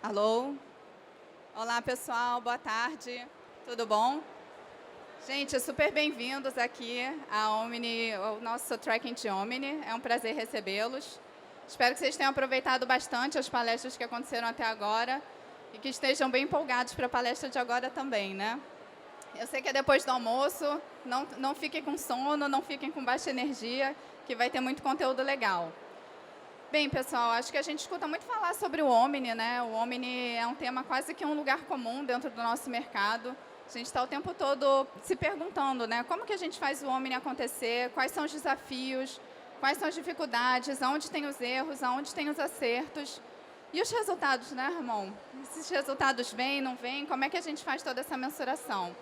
Alô? Olá, pessoal. Boa tarde. Tudo bom? Gente, super bem-vindos aqui à Omni, ao nosso Tracking de Omni. É um prazer recebê-los. Espero que vocês tenham aproveitado bastante as palestras que aconteceram até agora e que estejam bem empolgados para a palestra de agora também, né? Eu sei que é depois do almoço, não fiquem com sono, não fiquem com baixa energia, que vai ter muito conteúdo legal. Bem, pessoal, acho que a gente escuta muito falar sobre o Omni, né? O Omni é um tema quase que um lugar comum dentro do nosso mercado. A gente está o tempo todo se perguntando, né? Como que a gente faz o Omni acontecer? Quais são os desafios? Quais são as dificuldades? Aonde tem os erros? Aonde tem os acertos? E os resultados, né, Ramon? Esses resultados vêm, não vêm? Como é que a gente faz toda essa mensuração?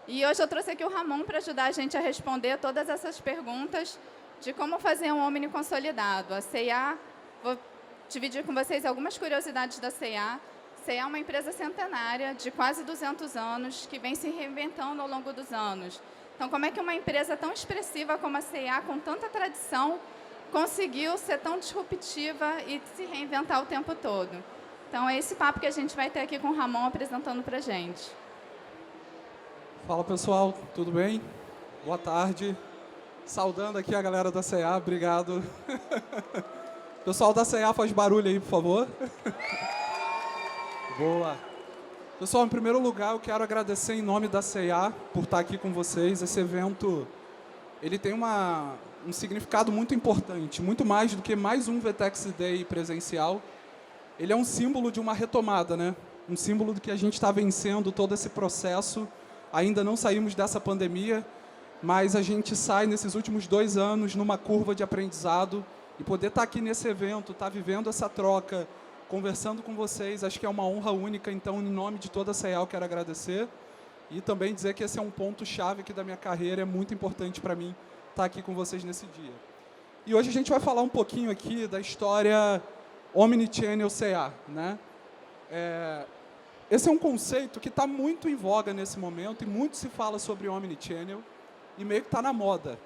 E hoje eu trouxe aqui o Ramon para ajudar a gente a responder todas essas perguntas de como fazer um Omni consolidado. A C&A, vou dividir com vocês algumas curiosidades da C&A. C&A é uma empresa centenária de quase 200 anos, que vem se reinventando ao longo dos anos. Então, como é que uma empresa tão expressiva como a C&A, com tanta tradição, conseguiu ser tão disruptiva e se reinventar o tempo todo? Então, é esse papo que a gente vai ter aqui com o Ramon apresentando para a gente. Fala, pessoal, tudo bem? Boa tarde. Saudando aqui a galera da C&A, obrigado. Pessoal da C&A, faz barulho aí, por favor. Boa. Pessoal, em primeiro lugar, eu quero agradecer em nome da C&A por estar aqui com vocês. Esse evento, ele tem um significado muito importante, muito mais do que mais um VTEX Day presencial. Ele é um símbolo de uma retomada, né? Um símbolo de que a gente está vencendo todo esse processo. Ainda não saímos dessa pandemia, mas a gente sai nesses últimos 2 anos numa curva de aprendizado e poder estar aqui nesse evento, estar vivendo essa troca, conversando com vocês, acho que é uma honra única. Então, em nome de toda a C&A, eu quero agradecer e também dizer que esse é um ponto-chave aqui da minha carreira, é muito importante para mim estar aqui com vocês nesse dia. E hoje a gente vai falar um pouquinho aqui da história Omnichannel C&A, né? Esse é um conceito que está muito em voga nesse momento e muito se fala sobre Omnichannel e meio que está na moda.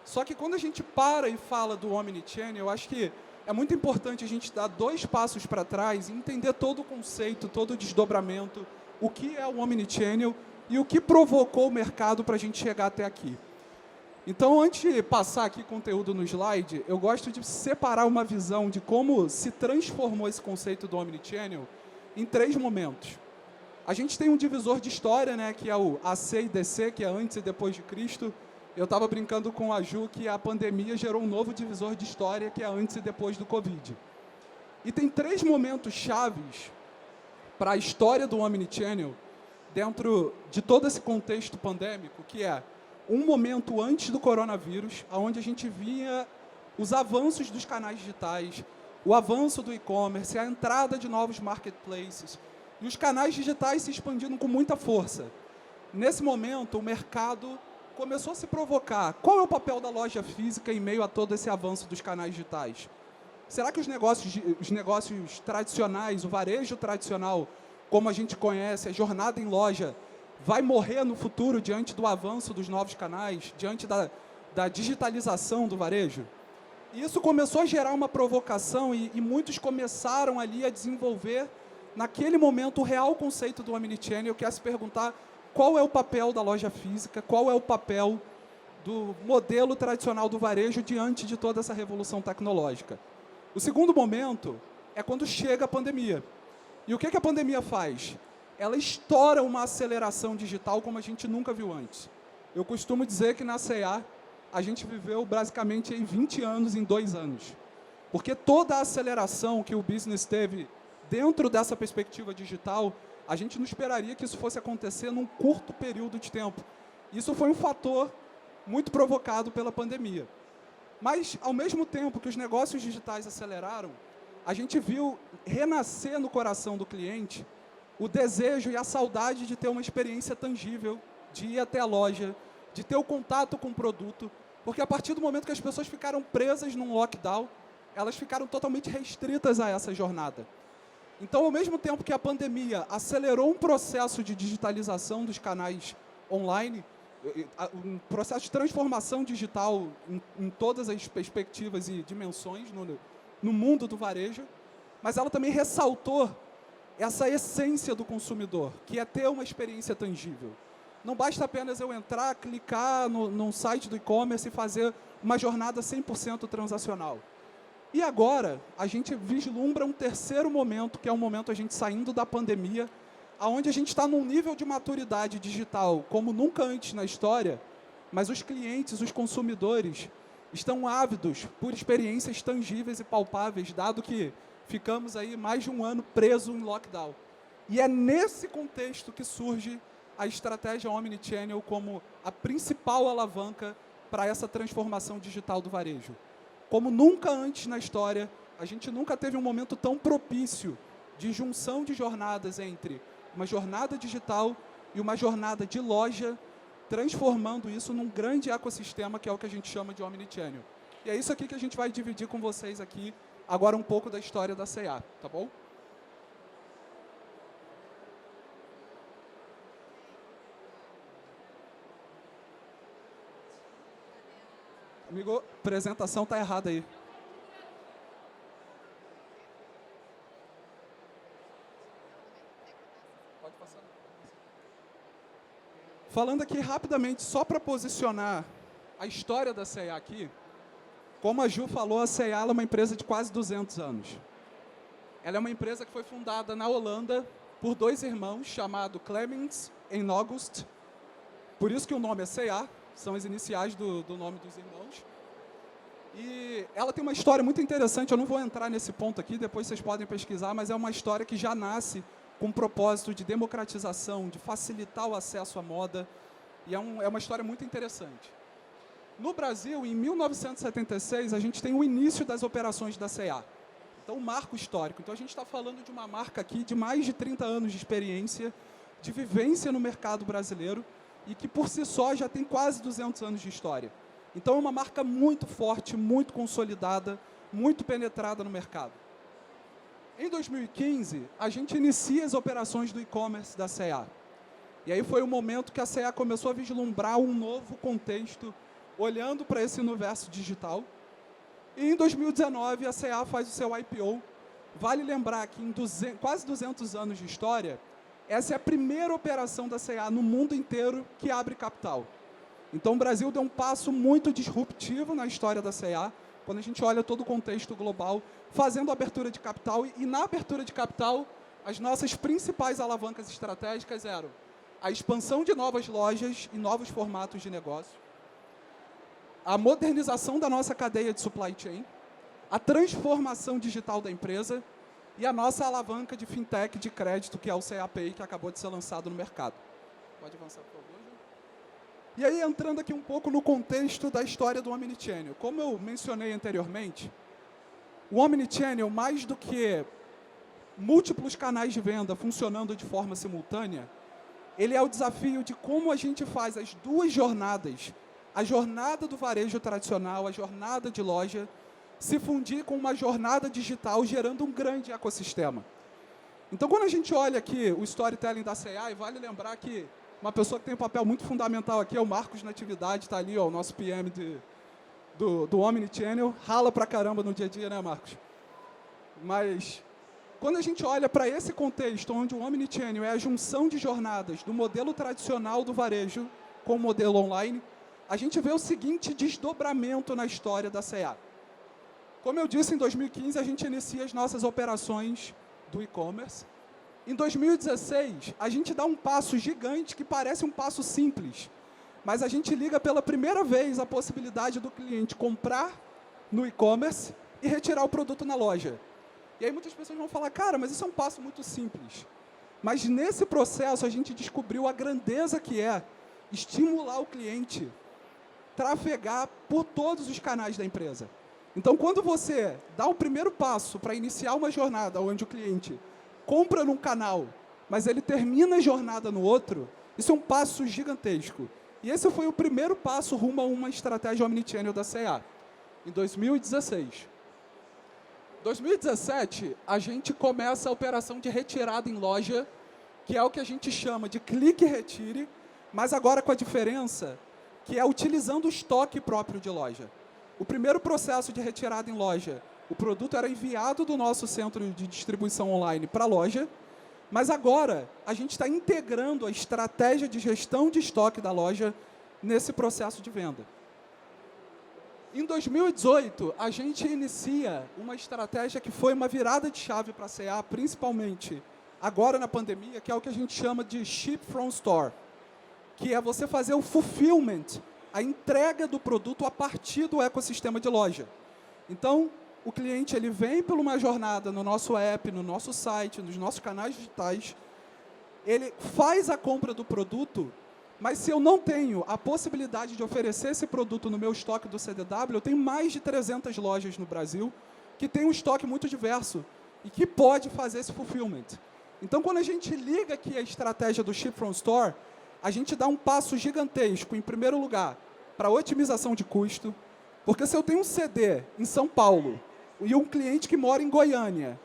Só que quando a gente para e fala do Omnichannel, eu acho que é muito importante a gente dar 2 passos para trás e entender todo o conceito, todo o desdobramento, o que é o Omnichannel e o que provocou o mercado para a gente chegar até aqui. Então, antes de passar aqui conteúdo no slide, eu gosto de separar uma visão de como se transformou esse conceito do Omnichannel em 3 momentos. A gente tem um divisor de história, né, que é o AC e DC, que é antes e depois de Cristo. Eu estava brincando com a Ju que a pandemia gerou um novo divisor de história, que é antes e depois do Covid. E tem 3 momentos chaves para a história do Omnichannel dentro de todo esse contexto pandêmico, que é um momento antes do coronavírus, onde a gente via os avanços dos canais digitais, o avanço do e-commerce, a entrada de novos marketplaces, e os canais digitais se expandindo com muita força. Nesse momento, o mercado começou a se provocar. Qual é o papel da loja física em meio a todo esse avanço dos canais digitais? Será que os negócios tradicionais, o varejo tradicional, como a gente conhece, a jornada em loja, vai morrer no futuro diante do avanço dos novos canais, diante da digitalização do varejo? E isso começou a gerar uma provocação e muitos começaram ali a desenvolver, naquele momento, o real conceito do Omnichannel, que é se perguntar qual é o papel da loja física, qual é o papel do modelo tradicional do varejo diante de toda essa revolução tecnológica. O segundo momento é quando chega a pandemia. E o que a pandemia faz? Ela estoura uma aceleração digital como a gente nunca viu antes. Eu costumo dizer que na C&A a gente viveu basicamente em 20 anos em 2 anos. Porque toda a aceleração que o business teve dentro dessa perspectiva digital, a gente não esperaria que isso fosse acontecer num curto período de tempo. Isso foi um fator muito provocado pela pandemia. Mas, ao mesmo tempo que os negócios digitais aceleraram, a gente viu renascer no coração do cliente o desejo e a saudade de ter uma experiência tangível, de ir até a loja, de ter o contato com o produto, porque a partir do momento que as pessoas ficaram presas num lockdown, elas ficaram totalmente restritas a essa jornada. Então, ao mesmo tempo que a pandemia acelerou um processo de digitalização dos canais online, um processo de transformação digital em todas as perspectivas e dimensões no mundo do varejo, mas ela também ressaltou essa essência do consumidor, que é ter uma experiência tangível. Não basta apenas eu entrar, clicar num site do e-commerce e fazer uma jornada 100% transacional. E agora, a gente vislumbra um terceiro momento, que é o momento a gente saindo da pandemia, onde a gente está num nível de maturidade digital como nunca antes na história, mas os clientes, os consumidores, estão ávidos por experiências tangíveis e palpáveis, dado que ficamos aí mais de um ano presos em lockdown. E é nesse contexto que surge a estratégia Omnichannel como a principal alavanca para essa transformação digital do varejo. Como nunca antes na história, a gente nunca teve um momento tão propício de junção de jornadas entre uma jornada digital e uma jornada de loja, transformando isso num grande ecossistema, que é o que a gente chama de Omnichannel. E é isso aqui que a gente vai dividir com vocês aqui, agora um pouco da história da C&A, tá bom? Amigo, a apresentação tá errada aí. Pode passar. Falando aqui rapidamente, só para posicionar a história da C&A aqui, como a Ju falou, a C&A é uma empresa de quase 200 anos. Ela é uma empresa que foi fundada na Holanda por dois irmãos, chamados Clemens e August. Por isso que o nome é C&A, são as iniciais do nome dos irmãos. E ela tem uma história muito interessante, eu não vou entrar nesse ponto aqui, depois vocês podem pesquisar, mas é uma história que já nasce com o propósito de democratização, de facilitar o acesso à moda, e é uma história muito interessante. No Brasil, em 1976, a gente tem o início das operações da C&A. Então, um marco histórico. Então, a gente está falando de uma marca aqui de mais de 30 anos de experiência, de vivência no mercado brasileiro, e que, por si só, já tem quase 200 anos de história. Então, é uma marca muito forte, muito consolidada, muito penetrada no mercado. Em 2015, a gente inicia as operações do e-commerce da C&A. E aí foi o momento que a C&A começou a vislumbrar um novo contexto, olhando para esse universo digital. E em 2019, a C&A faz o seu IPO. Vale lembrar que em quase 200 anos de história, essa é a primeira operação da C&A no mundo inteiro que abre capital. Então, o Brasil deu um passo muito disruptivo na história da C&A, quando a gente olha todo o contexto global, fazendo abertura de capital. E na abertura de capital, as nossas principais alavancas estratégicas eram a expansão de novas lojas e novos formatos de negócio, a modernização da nossa cadeia de supply chain, a transformação digital da empresa e a nossa alavanca de fintech de crédito, que é o C&A Pay, que acabou de ser lançado no mercado. Pode avançar, por favor, Ju? E aí, entrando aqui um pouco no contexto da história do Omnichannel. Como eu mencionei anteriormente, o Omnichannel, mais do que múltiplos canais de venda funcionando de forma simultânea, ele é o desafio de como a gente faz as duas jornadas, a jornada do varejo tradicional, a jornada de loja, se fundir com uma jornada digital, gerando um grande ecossistema. Então, quando a gente olha aqui o storytelling da C&A, e vale lembrar que uma pessoa que tem um papel muito fundamental aqui é o Marcos Natividade, está ali, ó, o nosso PM do Omnichannel, rala pra caramba no dia a dia, né, Marcos? Mas, quando a gente olha para esse contexto, onde o Omnichannel é a junção de jornadas do modelo tradicional do varejo com o modelo online, a gente vê o seguinte desdobramento na história da C&A. Como eu disse, em 2015, a gente inicia as nossas operações do e-commerce. Em 2016, a gente dá um passo gigante que parece um passo simples, mas a gente liga pela primeira vez a possibilidade do cliente comprar no e-commerce e retirar o produto na loja. E aí muitas pessoas vão falar, cara, mas isso é um passo muito simples. Mas nesse processo a gente descobriu a grandeza que é estimular o cliente a trafegar por todos os canais da empresa. Então, quando você dá o primeiro passo para iniciar uma jornada onde o cliente compra num canal, mas ele termina a jornada no outro, isso é um passo gigantesco. E esse foi o primeiro passo rumo a uma estratégia omnichannel da C&A, em 2016. Em 2017, a gente começa a operação de retirada em loja, que é o que a gente chama de clique e retire, mas agora com a diferença que é utilizando o estoque próprio de loja. O primeiro processo de retirada em loja, o produto era enviado do nosso centro de distribuição online para a loja, Mas agora, a gente está integrando a estratégia de gestão de estoque da loja nesse processo de venda. Em 2018, a gente inicia uma estratégia que foi uma virada de chave para a C&A, principalmente agora na pandemia, que é o que a gente chama de Ship from Store, que é você fazer o fulfillment, a entrega do produto a partir do ecossistema de loja. Então, o cliente ele vem por uma jornada no nosso app, no nosso site, nos nossos canais digitais, ele faz a compra do produto, mas se eu não tenho a possibilidade de oferecer esse produto no meu estoque do CDW, eu tenho mais de 300 lojas no Brasil que tem um estoque muito diverso e que pode fazer esse fulfillment. Então, quando a gente liga aqui a estratégia do Ship from Store, a gente dá um passo gigantesco, em primeiro lugar, para a otimização de custo, porque se eu tenho um CD em São Paulo e um cliente que mora em Goiânia,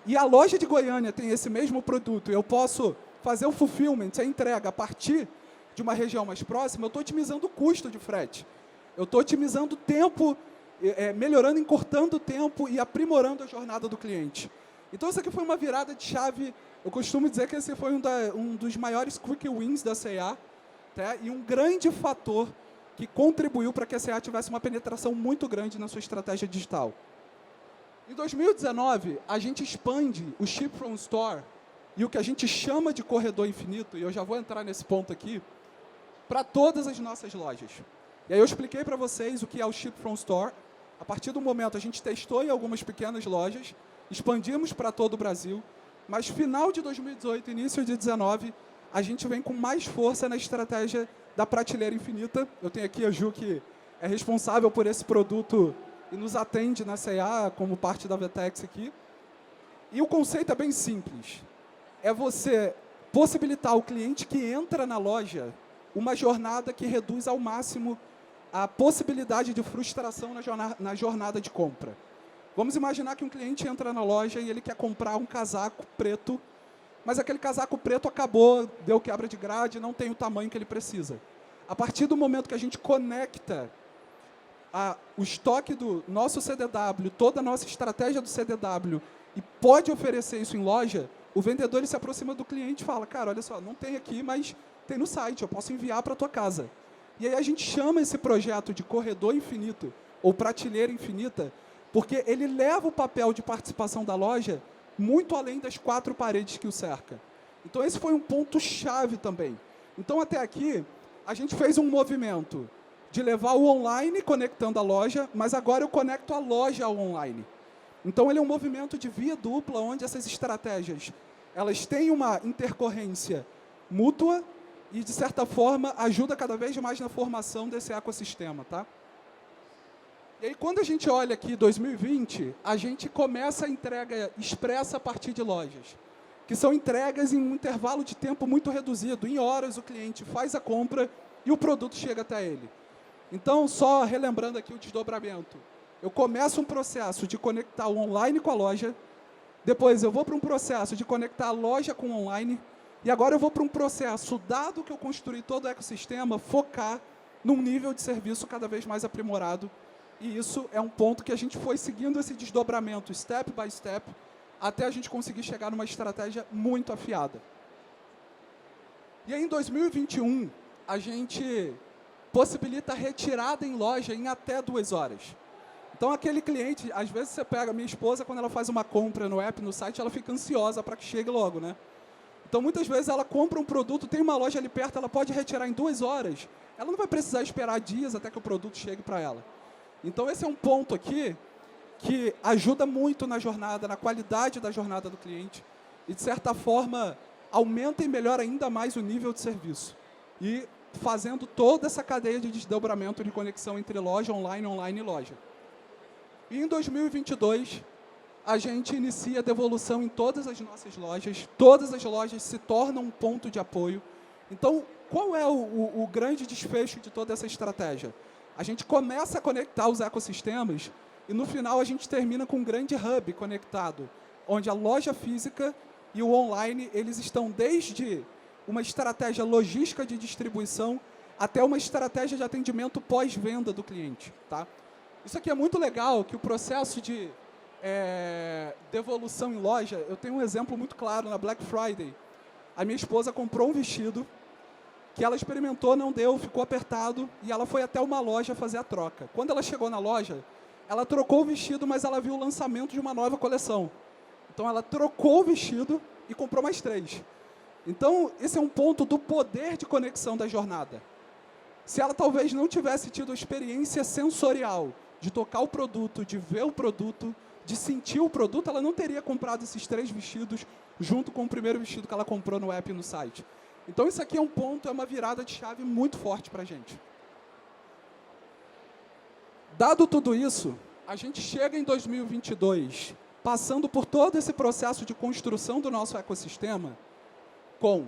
e a loja de Goiânia tem esse mesmo produto, e eu posso fazer o fulfillment, a entrega, a partir de uma região mais próxima, eu estou otimizando o custo de frete. Eu estou otimizando o tempo, melhorando, encurtando o tempo e aprimorando a jornada do cliente. Então, isso aqui foi uma virada de chave. Eu costumo dizer que esse foi um dos maiores quick wins da C&A, tá? E um grande fator que contribuiu para que a C&A tivesse uma penetração muito grande na sua estratégia digital. Em 2019, a gente expande o Ship from Store e o que a gente chama de corredor infinito, e eu já vou entrar nesse ponto aqui, para todas as nossas lojas. E aí eu expliquei para vocês o que é o Ship from Store. A partir do momento, a gente testou em algumas pequenas lojas, expandimos para todo o Brasil, mas final de 2018, início de 2019, a gente vem com mais força na estratégia da prateleira infinita. Eu tenho aqui a Ju, que é responsável por esse produto e nos atende na C&A como parte da Vetex aqui. E o conceito é bem simples. É você possibilitar ao cliente que entra na loja uma jornada que reduz ao máximo a possibilidade de frustração na jornada de compra. Vamos imaginar que um cliente entra na loja e ele quer comprar um casaco preto, mas aquele casaco preto acabou, deu quebra de grade, não tem o tamanho que ele precisa. A partir do momento que a gente conecta o estoque do nosso CDW, toda a nossa estratégia do CDW, e pode oferecer isso em loja, o vendedor ele se aproxima do cliente e fala, cara, olha só, não tem aqui, mas tem no site, eu posso enviar para a tua casa. E aí a gente chama esse projeto de corredor infinito, ou prateleira infinita, porque ele leva o papel de participação da loja muito além das 4 paredes que o cerca. Então, esse foi um ponto-chave também. Então, até aqui, a gente fez um movimento de levar o online conectando a loja, mas agora eu conecto a loja ao online. Então, ele é um movimento de via dupla, onde essas estratégias elas têm uma intercorrência mútua e, de certa forma, ajuda cada vez mais na formação desse ecossistema. Tá? E aí, quando a gente olha aqui 2020, a gente começa a entrega expressa a partir de lojas, que são entregas em um intervalo de tempo muito reduzido. Em horas, o cliente faz a compra e o produto chega até ele. Então, só relembrando aqui o desdobramento. Eu começo um processo de conectar o online com a loja, depois eu vou para um processo de conectar a loja com o online, e agora eu vou para um processo, dado que eu construí todo o ecossistema, focar num nível de serviço cada vez mais aprimorado. E isso é um ponto que a gente foi seguindo esse desdobramento, step by step, até a gente conseguir chegar numa estratégia muito afiada. E aí, em 2021, a gente possibilita a retirada em loja em até 2 horas. Então, aquele cliente, às vezes você pega a minha esposa, quando ela faz uma compra no app, no site, ela fica ansiosa para que chegue logo, né? Então, muitas vezes ela compra um produto, tem uma loja ali perto, ela pode retirar em 2 horas. Ela não vai precisar esperar dias até que o produto chegue para ela. Então, esse é um ponto aqui que ajuda muito na jornada, na qualidade da jornada do cliente e, de certa forma, aumenta e melhora ainda mais o nível de serviço. E fazendo toda essa cadeia de desdobramento de conexão entre loja, online e loja. E em 2022, a gente inicia a devolução em todas as nossas lojas se tornam um ponto de apoio. Então, qual é o grande desfecho de toda essa estratégia? A gente começa a conectar os ecossistemas e, no final, a gente termina com um grande hub conectado, onde a loja física e o online eles estão desde uma estratégia logística de distribuição até uma estratégia de atendimento pós-venda do cliente. Tá? Isso aqui é muito legal, que o processo de devolução em loja, eu tenho um exemplo muito claro na Black Friday. A minha esposa comprou um vestido que ela experimentou, não deu, ficou apertado, e ela foi até uma loja fazer a troca. Quando ela chegou na loja, ela trocou o vestido, mas ela viu o lançamento de uma nova coleção. Então, ela trocou o vestido e comprou mais 3. Então, esse é um ponto do poder de conexão da jornada. Se ela talvez não tivesse tido a experiência sensorial de tocar o produto, de ver o produto, de sentir o produto, ela não teria comprado esses 3 vestidos junto com o primeiro vestido que ela comprou no app e no site. Então, isso aqui é um ponto, é uma virada de chave muito forte para a gente. Dado tudo isso, a gente chega em 2022, passando por todo esse processo de construção do nosso ecossistema, com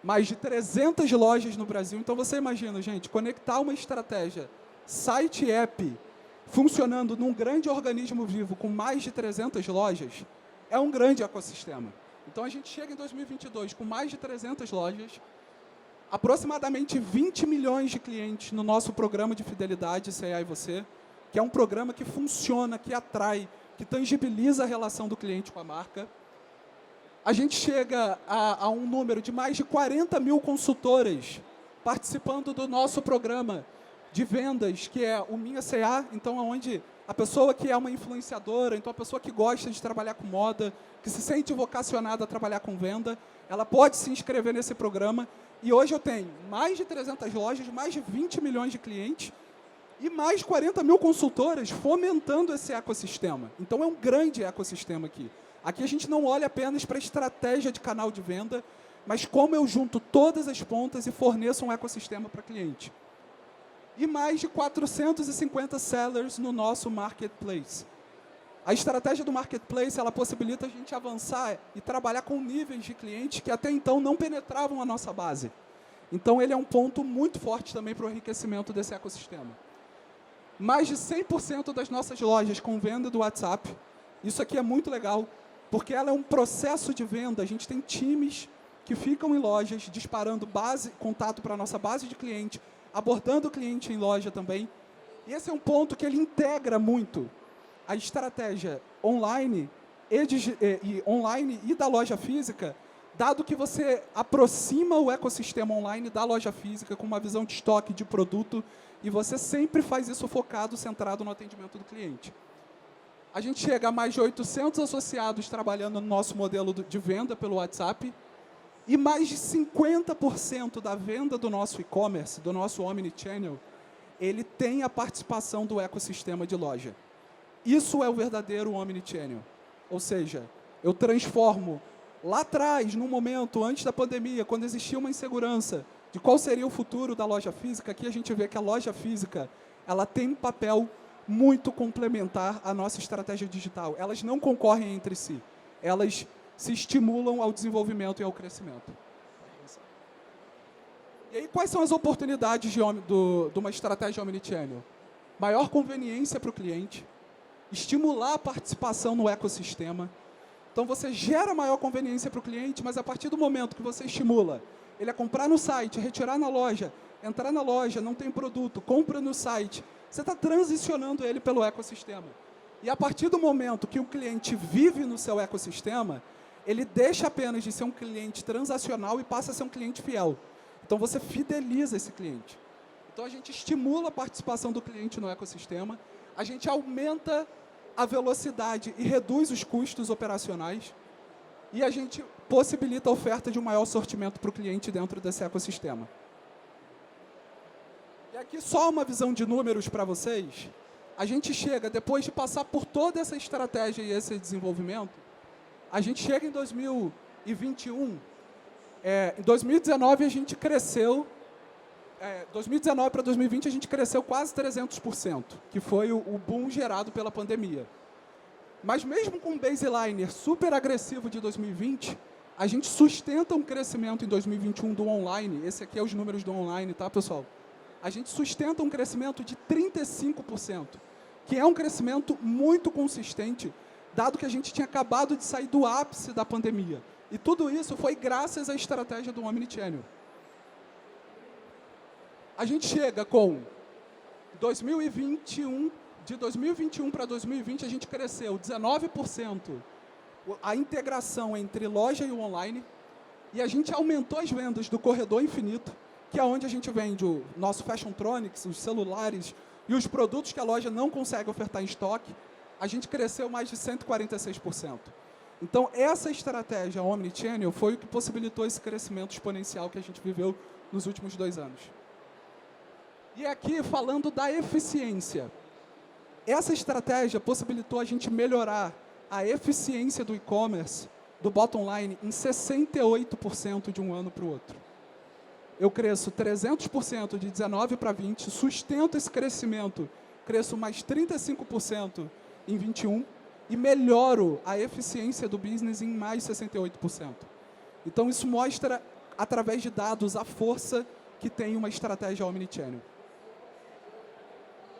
mais de 300 lojas no Brasil. Então, você imagina, gente, conectar uma estratégia site e app funcionando num grande organismo vivo com mais de 300 lojas, é um grande ecossistema. Então, a gente chega em 2022 com mais de 300 lojas, aproximadamente 20 milhões de clientes no nosso programa de fidelidade C&A e Você, que é um programa que funciona, que atrai, que tangibiliza a relação do cliente com a marca. A gente chega a um número de mais de 40 mil consultoras participando do nosso programa de vendas, que é o Minha C&A, então, onde a pessoa que é uma influenciadora, então a pessoa que gosta de trabalhar com moda, que se sente vocacionada a trabalhar com venda, ela pode se inscrever nesse programa. E hoje eu tenho mais de 300 lojas, mais de 20 milhões de clientes e mais 40 mil consultoras fomentando esse ecossistema. Então, é um grande ecossistema aqui. Aqui a gente não olha apenas para a estratégia de canal de venda, mas como eu junto todas as pontas e forneço um ecossistema para cliente. E mais de 450 sellers no nosso marketplace. A estratégia do marketplace, ela possibilita a gente avançar e trabalhar com níveis de clientes que até então não penetravam a nossa base. Então, ele é um ponto muito forte também para o enriquecimento desse ecossistema. Mais de 100% das nossas lojas com venda do WhatsApp. Isso aqui é muito legal, porque ela é um processo de venda. A gente tem times que ficam em lojas, disparando contato para a nossa base de cliente, abordando o cliente em loja também. E esse é um ponto que ele integra muito a estratégia online e da loja física, dado que você aproxima o ecossistema online da loja física com uma visão de estoque de produto, e você sempre faz isso focado, centrado no atendimento do cliente. A gente chega a mais de 800 associados trabalhando no nosso modelo de venda pelo WhatsApp, e mais de 50% da venda do nosso e-commerce, do nosso omnichannel, ele tem a participação do ecossistema de loja. Isso é o verdadeiro omnichannel. Ou seja, eu transformo lá atrás, num momento antes da pandemia, quando existia uma insegurança de qual seria o futuro da loja física, aqui a gente vê que a loja física ela tem um papel muito complementar à nossa estratégia digital. Elas não concorrem entre si. Elas se estimulam ao desenvolvimento e ao crescimento. E aí, quais são as oportunidades de uma estratégia omnichannel? Maior conveniência para o cliente, estimular a participação no ecossistema. Então, você gera maior conveniência para o cliente, mas a partir do momento que você estimula ele a comprar no site, retirar na loja, entrar na loja, não tem produto, compra no site, você está transicionando ele pelo ecossistema. E a partir do momento que o cliente vive no seu ecossistema, ele deixa apenas de ser um cliente transacional e passa a ser um cliente fiel. Então, você fideliza esse cliente. Então, a gente estimula a participação do cliente no ecossistema, a gente aumenta a velocidade e reduz os custos operacionais, e a gente possibilita a oferta de um maior sortimento para o cliente dentro desse ecossistema. E aqui só uma visão de números para vocês. A gente chega, depois de passar por toda essa estratégia e esse desenvolvimento, a gente chega em 2021. Em 2019 a gente cresceu, 2019 para 2020 a gente cresceu quase 300%, que foi o boom gerado pela pandemia. Mas mesmo com um baseline super agressivo de 2020, a gente sustenta um crescimento em 2021 do online. Esse aqui é os números do online, tá, pessoal? A gente sustenta um crescimento de 35%, que é um crescimento muito consistente, dado que a gente tinha acabado de sair do ápice da pandemia. E tudo isso foi graças à estratégia do omnichannel. A gente chega com 2021, de 2021 para 2020, a gente cresceu 19% a integração entre loja e o online, e a gente aumentou as vendas do Corredor Infinito, que é onde a gente vende o nosso Fashiontronics, os celulares e os produtos que a loja não consegue ofertar em estoque. A gente cresceu mais de 146%. Então, essa estratégia Omnichannel foi o que possibilitou esse crescimento exponencial que a gente viveu nos últimos 2 anos. E aqui, falando da eficiência. Essa estratégia possibilitou a gente melhorar a eficiência do e-commerce, do bottom line, em 68% de um ano para o outro. Eu cresço 300% de 19 para 20, sustento esse crescimento, cresço mais 35% em 21 e melhoro a eficiência do business em mais 68%. Então, isso mostra, através de dados, a força que tem uma estratégia omnichannel.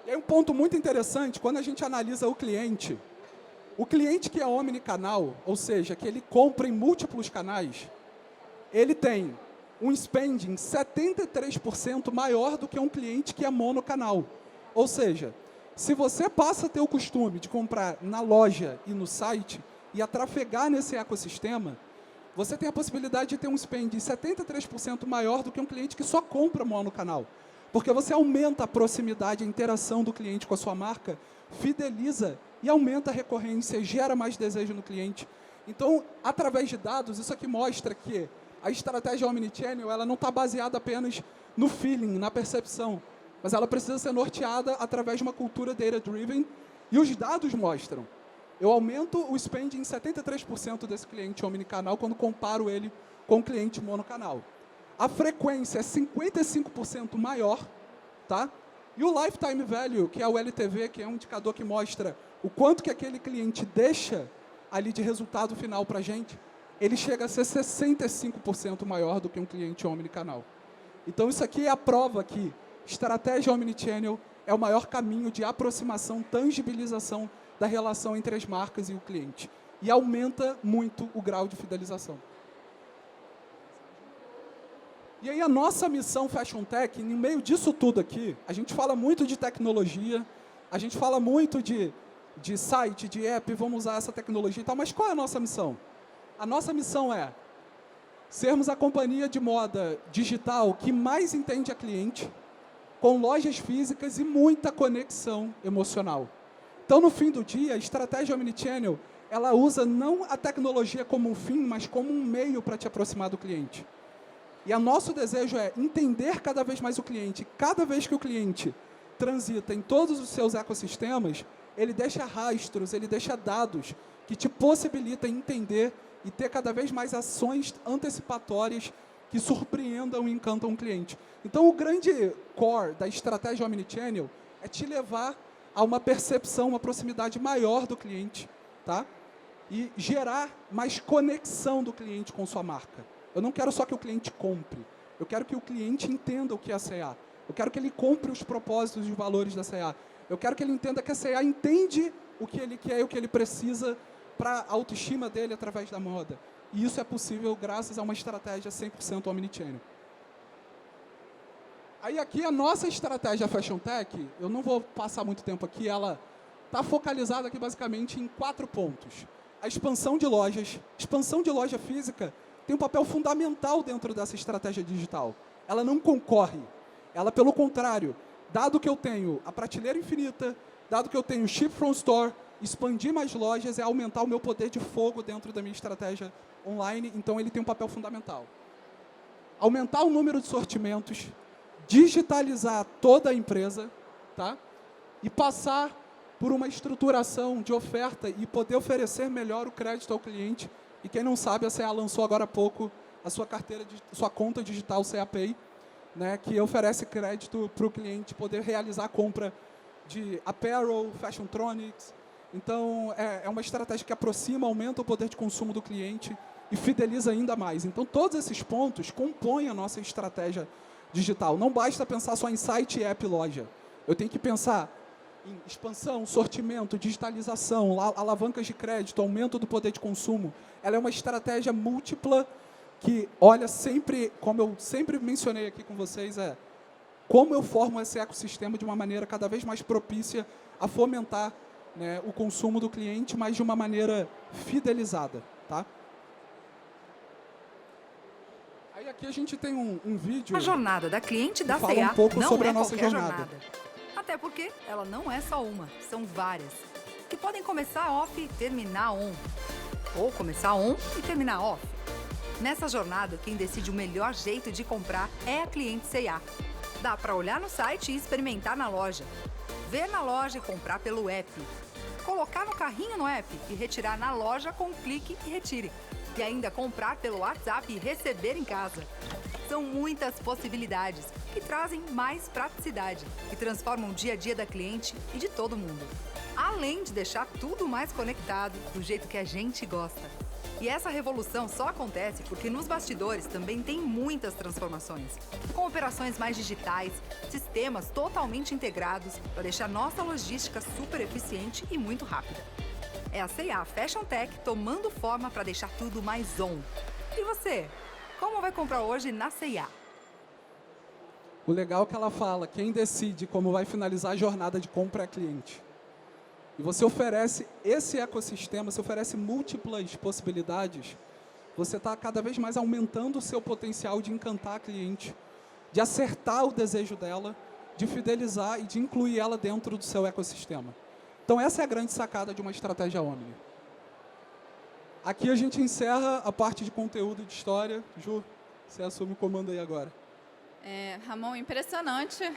E aí um ponto muito interessante, quando a gente analisa o cliente que é omnicanal, ou seja, que ele compra em múltiplos canais, ele tem um spending 73% maior do que um cliente que é monocanal. Ou seja, se você passa a ter o costume de comprar na loja e no site e a trafegar nesse ecossistema, você tem a possibilidade de ter um spending 73% maior do que um cliente que só compra monocanal. Porque você aumenta a proximidade, a interação do cliente com a sua marca, fideliza e aumenta a recorrência, gera mais desejo no cliente. Então, através de dados, isso aqui mostra que a estratégia Omnichannel ela não está baseada apenas no feeling, na percepção, mas ela precisa ser norteada através de uma cultura data-driven, e os dados mostram. Eu aumento o spending em 73% desse cliente omnicanal quando comparo ele com o cliente monocanal. A frequência é 55% maior, tá? E o Lifetime Value, que é o LTV, que é um indicador que mostra o quanto que aquele cliente deixa ali de resultado final para a gente, ele chega a ser 65% maior do que um cliente omnicanal. Então, isso aqui é a prova que estratégia omnichannel é o maior caminho de aproximação, tangibilização da relação entre as marcas e o cliente. E aumenta muito o grau de fidelização. E aí a nossa missão Fashion Tech, no meio disso tudo aqui, a gente fala muito de tecnologia, a gente fala muito de site, de app, vamos usar essa tecnologia e tal, mas qual é a nossa missão? A nossa missão é sermos a companhia de moda digital que mais entende a cliente, com lojas físicas e muita conexão emocional. Então, no fim do dia, a estratégia Omnichannel, ela usa não a tecnologia como um fim, mas como um meio para te aproximar do cliente. E o nosso desejo é entender cada vez mais o cliente. Cada vez que o cliente transita em todos os seus ecossistemas, ele deixa rastros, ele deixa dados que te possibilitam entender e ter cada vez mais ações antecipatórias que surpreendam e encantam o cliente. Então, o grande core da estratégia Omnichannel é te levar a uma percepção, uma proximidade maior do cliente, tá? E gerar mais conexão do cliente com sua marca. Eu não quero só que o cliente compre, eu quero que o cliente entenda o que é a C&A. Eu quero que ele compre os propósitos e os valores da C&A. Eu quero que ele entenda que a C&A entende o que ele quer e o que ele precisa para a autoestima dele através da moda. E isso é possível graças a uma estratégia 100% omnichannel. Aí aqui a nossa estratégia Fashion Tech, eu não vou passar muito tempo aqui, ela está focalizada aqui basicamente em 4 pontos. A expansão de lojas. Expansão de loja física tem um papel fundamental dentro dessa estratégia digital. Ela não concorre. Ela, pelo contrário, dado que eu tenho a prateleira infinita, dado que eu tenho ship from store, expandir mais lojas é aumentar o meu poder de fogo dentro da minha estratégia online, então ele tem um papel fundamental. Aumentar o número de sortimentos, digitalizar toda a empresa, tá? E passar por uma estruturação de oferta e poder oferecer melhor o crédito ao cliente. E quem não sabe, a C&A lançou agora há pouco a sua carteira, sua conta digital C&A Pay, né, que oferece crédito para o cliente poder realizar a compra de apparel, fashiontronics. Então, é uma estratégia que aproxima, aumenta o poder de consumo do cliente e fideliza ainda mais. Então, todos esses pontos compõem a nossa estratégia digital. Não basta pensar só em site, app, loja. Eu tenho que pensar em expansão, sortimento, digitalização, alavancas de crédito, aumento do poder de consumo. Ela é uma estratégia múltipla que olha sempre, como eu sempre mencionei aqui com vocês, como eu formo esse ecossistema de uma maneira cada vez mais propícia a fomentar, né, o consumo do cliente, mas de uma maneira fidelizada, tá? Aí aqui a gente tem um vídeo. A jornada da cliente da que fala C&A um pouco não sobre é a nossa qualquer jornada. jornada. Até porque ela não é só uma, são várias. Que podem começar off e terminar on. Ou começar on e terminar off. Nessa jornada, quem decide o melhor jeito de comprar é a cliente C&A. Dá para olhar no site e experimentar na loja. Ver na loja e comprar pelo app. Colocar no carrinho no app e retirar na loja com um clique e retire. E ainda comprar pelo WhatsApp e receber em casa. São muitas possibilidades que trazem mais praticidade e transformam o dia a dia da cliente e de todo mundo. Além de deixar tudo mais conectado do jeito que a gente gosta. E essa revolução só acontece porque nos bastidores também tem muitas transformações. Com operações mais digitais, sistemas totalmente integrados para deixar nossa logística super eficiente e muito rápida. É a C&A Fashion Tech tomando forma para deixar tudo mais on. E você? Como vai comprar hoje na C&A? O legal é que ela fala, quem decide como vai finalizar a jornada de compra é a cliente. E você oferece esse ecossistema, você oferece múltiplas possibilidades, você está cada vez mais aumentando o seu potencial de encantar a cliente, de acertar o desejo dela, de fidelizar e de incluir ela dentro do seu ecossistema. Então essa é a grande sacada de uma estratégia Omni. Aqui a gente encerra a parte de conteúdo e de história. Ju, você assume o comando aí agora. Ramon, impressionante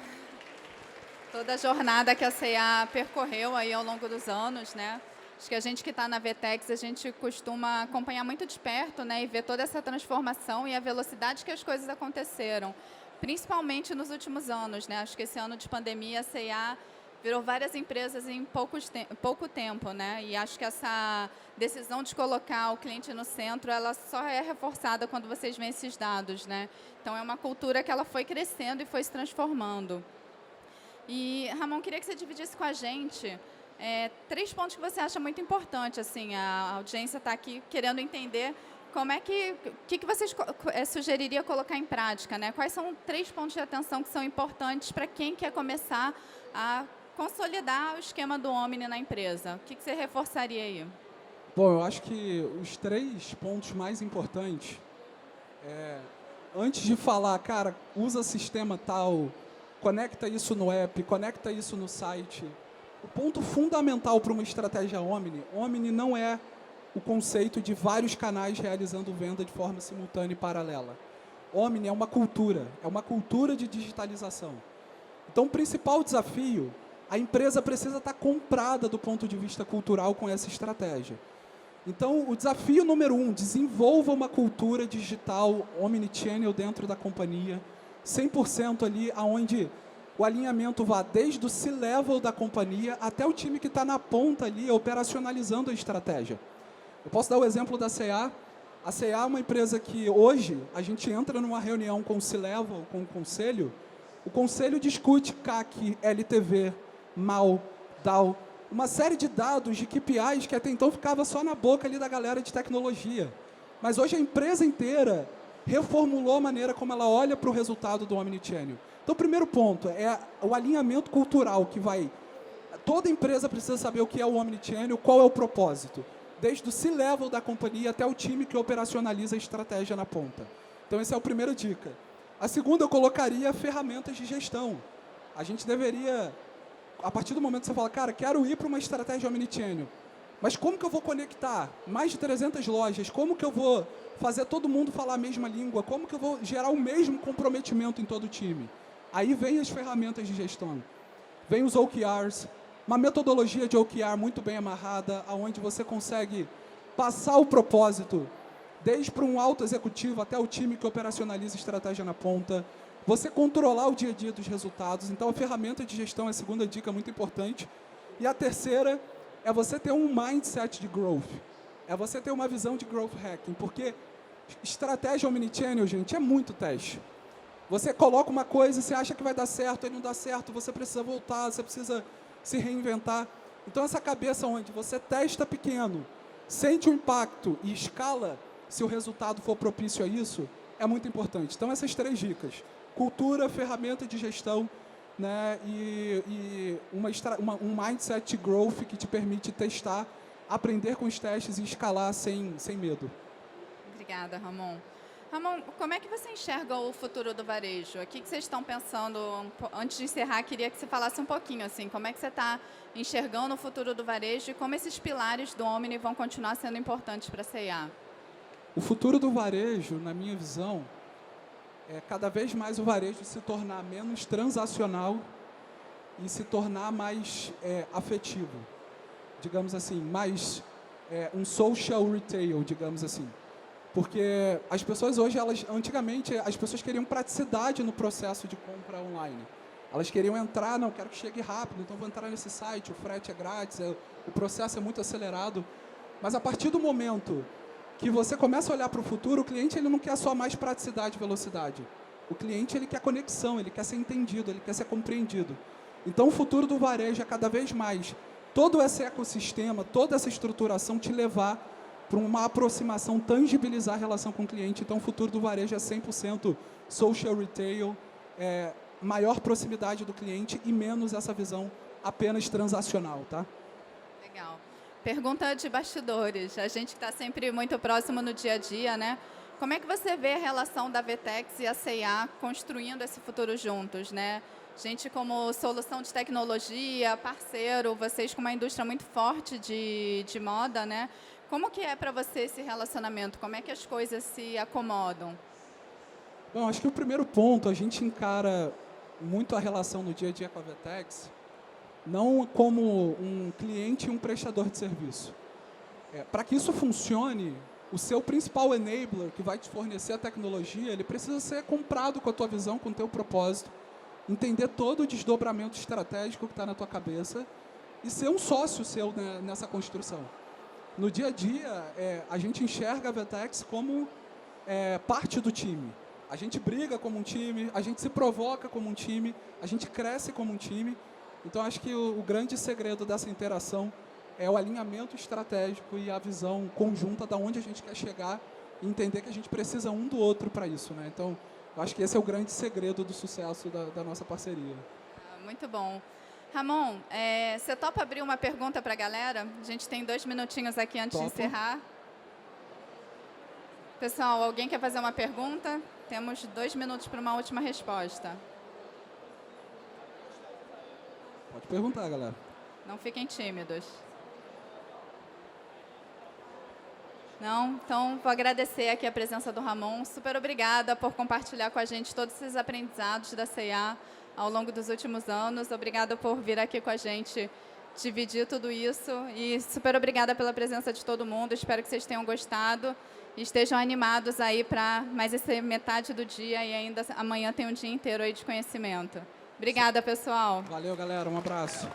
toda a jornada que a C&A percorreu aí ao longo dos anos, né? Acho que a gente que está na VTEX, a gente costuma acompanhar muito de perto, né, e ver toda essa transformação e a velocidade que as coisas aconteceram, principalmente nos últimos anos, né? Acho que esse ano de pandemia a C&A virou várias empresas em pouco tempo, né? E acho que essa decisão de colocar o cliente no centro, ela só é reforçada quando vocês veem esses dados, né? Então, é uma cultura que ela foi crescendo e foi se transformando. E, Ramon, queria que você dividisse com a gente 3 pontos que você acha muito importante. Assim, a audiência está aqui querendo entender como é que vocês sugeririam colocar em prática, né? Quais são 3 pontos de atenção que são importantes para quem quer começar a consolidar o esquema do Omni na empresa? O que você reforçaria aí? Bom, eu acho que os 3 pontos mais importantes antes de falar, cara, usa sistema tal, conecta isso no app, conecta isso no site. O ponto fundamental para uma estratégia Omni não é o conceito de vários canais realizando venda de forma simultânea e paralela. Omni é uma cultura de digitalização. Então, o principal desafio, a empresa precisa estar comprada do ponto de vista cultural com essa estratégia. Então, o desafio número 1, desenvolva uma cultura digital omnichannel dentro da companhia, 100% ali, onde o alinhamento vá desde o C-level da companhia até o time que está na ponta ali, operacionalizando a estratégia. Eu posso dar o exemplo da C&A. A C&A é uma empresa que hoje a gente entra numa reunião com o C-level, com o conselho discute CAC, LTV, MAU, DAU, uma série de dados de KPIs que até então ficava só na boca ali da galera de tecnologia. Mas hoje a empresa inteira reformulou a maneira como ela olha para o resultado do Omnichannel. Então, o primeiro ponto é o alinhamento cultural que vai... Toda empresa precisa saber o que é o Omnichannel, qual é o propósito, desde o C-level da companhia até o time que operacionaliza a estratégia na ponta. Então, essa é a primeira dica. A segunda, eu colocaria ferramentas de gestão. A gente deveria... A partir do momento que você fala, cara, quero ir para uma estratégia omnichannel, mas como que eu vou conectar mais de 300 lojas? Como que eu vou fazer todo mundo falar a mesma língua? Como que eu vou gerar o mesmo comprometimento em todo o time? Aí vem as ferramentas de gestão. Vem os OKRs, uma metodologia de OKR muito bem amarrada, onde você consegue passar o propósito, desde para um alto executivo até o time que operacionaliza a estratégia na ponta. Você controlar o dia a dia dos resultados. Então, a ferramenta de gestão é a segunda dica muito importante. E a terceira é você ter um mindset de growth. É você ter uma visão de growth hacking. Porque estratégia omnichannel, gente, é muito teste. Você coloca uma coisa e você acha que vai dar certo, e não dá certo, você precisa voltar, você precisa se reinventar. Então, essa cabeça onde você testa pequeno, sente o impacto e escala, se o resultado for propício a isso, é muito importante. Então, essas 3 dicas. Cultura, ferramenta de gestão, né, e um mindset de growth que te permite testar, aprender com os testes e escalar sem medo. Obrigada, Ramon. Ramon, como é que você enxerga o futuro do varejo? O que vocês estão pensando? Antes de encerrar, queria que você falasse um pouquinho, assim, como é que você está enxergando o futuro do varejo e como esses pilares do Omni vão continuar sendo importantes para a C&A? O futuro do varejo, na minha visão, é cada vez mais o varejo se tornar menos transacional e se tornar mais afetivo. Digamos assim, mais um social retail, digamos assim. Porque as pessoas hoje, antigamente, as pessoas queriam praticidade no processo de compra online. Elas queriam entrar, não, quero que chegue rápido, então vou entrar nesse site, o frete é grátis, o processo é muito acelerado. Mas a partir do momento que você começa a olhar para o futuro, o cliente ele não quer só mais praticidade e velocidade. O cliente ele quer conexão, ele quer ser entendido, ele quer ser compreendido. Então o futuro do varejo é cada vez mais todo esse ecossistema, toda essa estruturação te levar para uma aproximação, tangibilizar a relação com o cliente. Então o futuro do varejo é 100% social retail, maior proximidade do cliente e menos essa visão apenas transacional, tá? Legal. Pergunta de bastidores. A gente está sempre muito próximo no dia a dia, né? Como é que você vê a relação da VTEX e a C&A construindo esse futuro juntos, né? Gente como solução de tecnologia, parceiro, vocês com uma indústria muito forte de moda, né? Como que é para você esse relacionamento? Como é que as coisas se acomodam? Bom, acho que o primeiro ponto, a gente encara muito a relação no dia a dia com a VTEX, não como um cliente e um prestador de serviço. Para que isso funcione, o seu principal enabler, que vai te fornecer a tecnologia, ele precisa ser comprado com a tua visão, com o teu propósito, entender todo o desdobramento estratégico que está na tua cabeça e ser um sócio seu, né, nessa construção. No dia a dia, a gente enxerga a VTEX como parte do time. A gente briga como um time, a gente se provoca como um time, a gente cresce como um time. Então, acho que o grande segredo dessa interação é o alinhamento estratégico e a visão conjunta da onde a gente quer chegar e entender que a gente precisa um do outro para isso, né? Então, eu acho que esse é o grande segredo do sucesso da nossa parceria. Muito bom. Ramon, você topa abrir uma pergunta para a galera? A gente tem 2 minutinhos aqui antes de encerrar. Pessoal, alguém quer fazer uma pergunta? Temos 2 minutos para uma última resposta. Pode perguntar, galera. Não fiquem tímidos. Não? Então, vou agradecer aqui a presença do Ramon. Super obrigada por compartilhar com a gente todos esses aprendizados da C&A ao longo dos últimos anos. Obrigada por vir aqui com a gente dividir tudo isso. E super obrigada pela presença de todo mundo. Espero que vocês tenham gostado e estejam animados aí para mais essa metade do dia e ainda amanhã tem um dia inteiro aí de conhecimento. Obrigada, pessoal. Valeu, galera. Um abraço.